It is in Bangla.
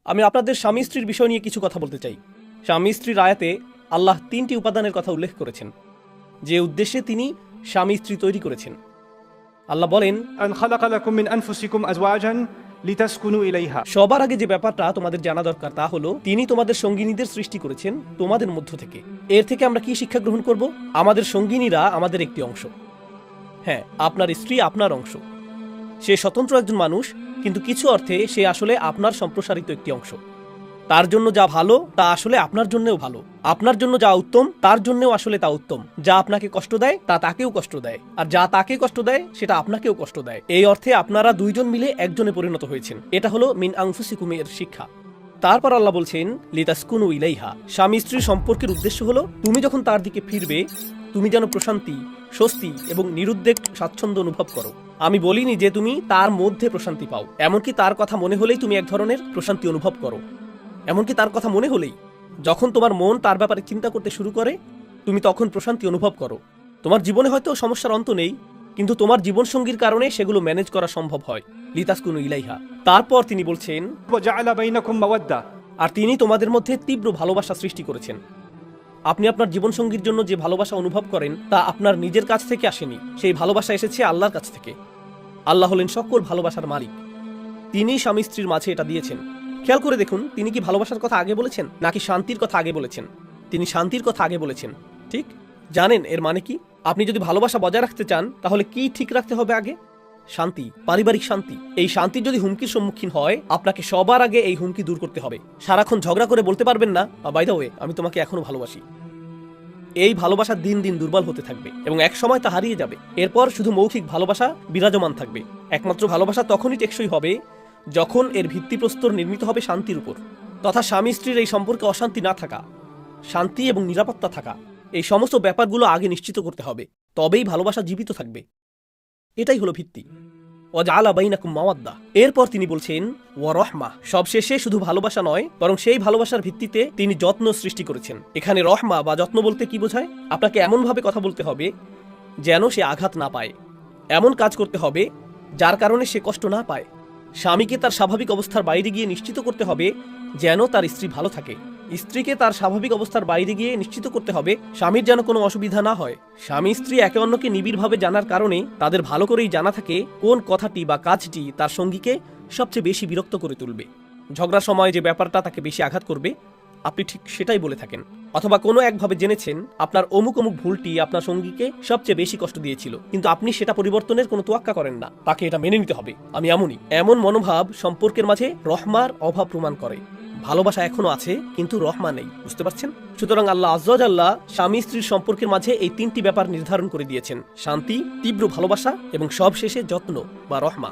আমি আপনাদের স্বামী স্ত্রীর বিষয় নিয়ে কিছু কথা বলতে চাই। স্বামী স্ত্রীর আয়াতে আল্লাহ 3টি উপাদানের কথা উল্লেখ করেছেন, যে উদ্দেশ্যে তিনি স্বামী স্ত্রী তৈরি করেছেন। আল্লাহ বলেন, أن خلق لكم من أنفسكم أزواجا لتسكنوا إليها। সবার আগে যে ব্যাপারটা তোমাদের জানা দরকার তা হলো, তিনি তোমাদের সঙ্গিনীদের সৃষ্টি করেছেন তোমাদের মধ্য থেকে। এর থেকে আমরা কি শিক্ষা গ্রহণ করব? আমাদের সঙ্গিনীরা আমাদের একটি অংশ। হ্যাঁ, আপনার স্ত্রী আপনার অংশ। সে স্বতন্ত্র একজন মানুষ, কিন্তু কিছু অর্থে সে আসলে আপনার সম্প্রসারিত একটি অংশ। তার জন্য যা ভালো তা আসলে আপনার জন্যও ভালো, আপনার জন্য যা উত্তম তার জন্যও আসলে তা উত্তম। যা আপনাকে কষ্ট দেয় তা তাকেও কষ্ট দেয়, আর যা তাকে কষ্ট দেয় সেটা আপনাকেও কষ্ট দেয়। এই অর্থে আপনারা দুইজন মিলে একজনে পরিণত হয়েছেন। এটা হলো মিন আনফুসিকুম এর শিক্ষা। তারপর আল্লাহ বলছেন, লিতাসকুনু ইলাইহা। স্বামী স্ত্রীর সম্পর্কের উদ্দেশ্য হলো, তুমি যখন তার দিকে ফিরবে তুমি যেন প্রশান্তি, স্বস্তি এবং নিরুদ্বেগ স্বাচ্ছন্দ্য অনুভব করো। আমি বলিনি যে তুমি তার মধ্যে প্রশান্তি পাও, এমনকি তার কথা মনে হলেই তুমি এক ধরনের প্রশান্তি অনুভব করো। এমনকি তার কথা মনে হলেই, যখন তোমার মন তার ব্যাপারে চিন্তা করতে শুরু করে, তুমি তখন প্রশান্তি অনুভব করো। তোমার জীবনে হয়তো সমস্যার অন্ত নেই, কিন্তু তোমার জীবনসঙ্গীর কারণে সেগুলো ম্যানেজ করা সম্ভব হয়। লিতাসকুনু ইলাইহা। তারপর তিনি বলছেন, وجعل بينكم مودة। আর তিনি তোমাদের মধ্যে তীব্র ভালোবাসা সৃষ্টি করেছেন। আপনি আপনার জীবনসঙ্গীর জন্য যে ভালোবাসা অনুভব করেন তা আপনার নিজের কাছ থেকে আসেনি, সেই ভালোবাসা এসেছে আল্লাহর কাছ থেকে। আল্লাহ হলেন সকল ভালোবাসার মালিক, তিনি স্বামী স্ত্রীর মাঝে এটা দিয়েছেন। খেয়াল করে দেখুন, তিনি কি ভালোবাসার কথা আগে বলেছেন নাকি শান্তির কথা আগে বলেছেন? তিনি শান্তির কথা আগে বলেছেন। ঠিক জানেন এর মানে কি? আপনি যদি ভালোবাসা বজায় রাখতে চান তাহলে কি ঠিক রাখতে হবে? আগে শান্তি, পারিবারিক শান্তি। এই শান্তি যদি হুমকির সম্মুখীন হয়, আপনাকে সবার আগে এই হুমকি দূর করতে হবে। সারাক্ষণ ঝগড়া করে বলতে পারবেন না, বাই দ্য ওয়ে আমি তোমাকে এখনো ভালোবাসি। এই ভালোবাসা দিন দিন দুর্বল হতে থাকবে এবং এক সময় তা হারিয়ে যাবে। এরপর শুধু মৌখিক ভালোবাসা বিরাজমান থাকবে। একমাত্র ভালোবাসা তখনই টেকসই হবে যখন এর ভিত্তিপ্রস্তর নির্মিত হবে শান্তির উপর, তথা স্বামী স্ত্রীর এই সম্পর্কে অশান্তি না থাকা, শান্তি এবং নিরাপত্তা থাকা। এই সমস্ত ব্যাপারগুলো আগে নিশ্চিত করতে হবে, তবেই ভালোবাসা জীবিত থাকবে। এটাই হলো ভিত্তি। ওয়াজআলা বাইনাকুম মাওয়াদ্দা। এরপর তিনি বলছেন ওয়া রহমা। সবশেষে শুধু ভালোবাসা নয়, বরং সেই ভালোবাসার ভিত্তিতে তিনি যত্ন সৃষ্টি করেছেন। এখানে রহমা বা যত্ন বলতে কি বোঝায়? আপনাকে এমনভাবে কথা বলতে হবে যেন সে আঘাত না পায়, এমন কাজ করতে হবে যার কারণে সে কষ্ট না পায়। স্বামীকে তার স্বাভাবিক অবস্থার বাইরে গিয়ে নিশ্চিত করতে হবে যেন তার স্ত্রী ভালো থাকে। স্ত্রীকে তার স্বাভাবিক অবস্থার বাইরে গিয়ে নিশ্চিত করতে হবে স্বামীর যেন কোনো অসুবিধা না হয়। স্বামী স্ত্রী একে অন্যকে নিবিড়ভাবে জানার কারণে তাদের ভালো করেই জানা থাকে কোন কথাটি বা কাজটি তার সঙ্গীকে সবচেয়ে বেশি বিরক্ত করে তুলবে। ঝগড়ার সময় যে ব্যাপারটা তাকে বেশি আঘাত করবে, আপনি ঠিক সেটাই বলে থাকেন। অথবা কোনো একভাবে জেনেছেন আপনার অমুক অমুক ভুলটি আপনার সঙ্গীকে সবচেয়ে বেশি কষ্ট দিয়েছিল, কিন্তু আপনি সেটা পরিবর্তনের কোনো তোয়াক্কা করেন না। তাকে এটা মেনে নিতে হবে, আমি এমনই। এমন মনোভাব সম্পর্কের মাঝে রহমার অভাব প্রমাণ করে। ভালোবাসা এখনো আছে কিন্তু রহমা নেই, বুঝতে পারছেন? সুতরাং আল্লাহ আজ্জা ওয়া জাল্লা স্বামী স্ত্রীর সম্পর্কের মাঝে এই 3টি ব্যাপার নির্ধারণ করে দিয়েছেন: শান্তি, তীব্র ভালোবাসা এবং সবশেষে যত্ন বা রহমা।